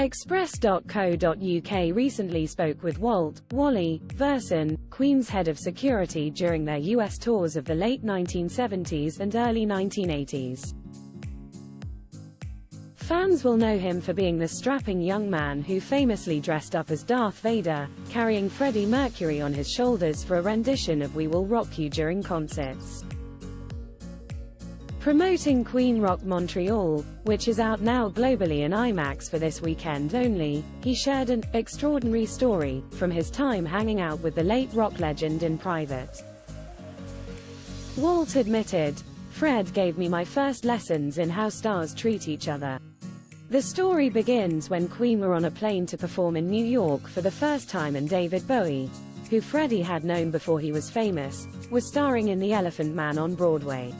Express.co.uk recently spoke with Walt, Wally, Versen, Queen's head of security during their US tours of the late 1970s and early 1980s. Fans will know him for being the strapping young man who famously dressed up as Darth Vader, carrying Freddie Mercury on his shoulders for a rendition of We Will Rock You during concerts. Promoting Queen Rock Montreal, which is out now globally in IMAX for this weekend only, he shared an extraordinary story from his time hanging out with the late rock legend in private. Walt admitted, "Fred gave me my first lessons in how stars treat each other." The story begins when Queen were on a plane to perform in New York for the first time, and David Bowie, who Freddie had known before he was famous, was starring in The Elephant Man on Broadway.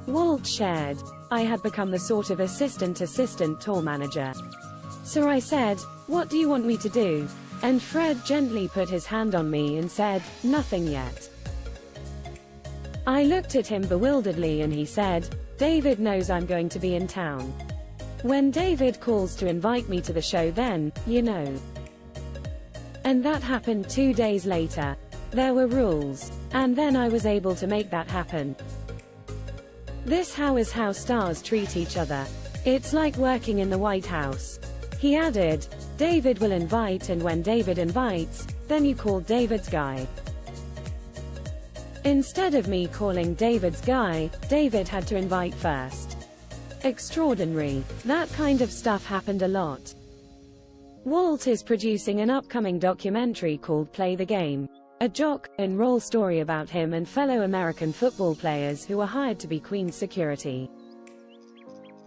Walt shared, "I had become the sort of assistant tour manager. So I said, 'What do you want me to do?' And Fred gently put his hand on me and said, 'Nothing yet.' I looked at him bewilderedly and he said, 'David knows I'm going to be in town. When David calls to invite me to the show, then, you know.' And that happened 2 days later. There were rules. And then I was able to make that happen. This is how stars treat each other. It's like working in the White House." He added, "David will invite, and when David invites, then you call David's guy. Instead of me calling David's guy, David had to invite first." Extraordinary. That kind of stuff happened a lot. Walt is producing an upcoming documentary called Play the Game, a jock and roll story about him and fellow American football players who were hired to be Queen's security.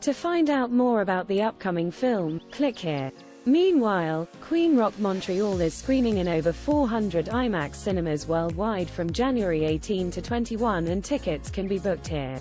To find out more about the upcoming film, click here. Meanwhile, Queen Rock Montreal is screening in over 400 IMAX cinemas worldwide from January 18 to 21, and tickets can be booked here.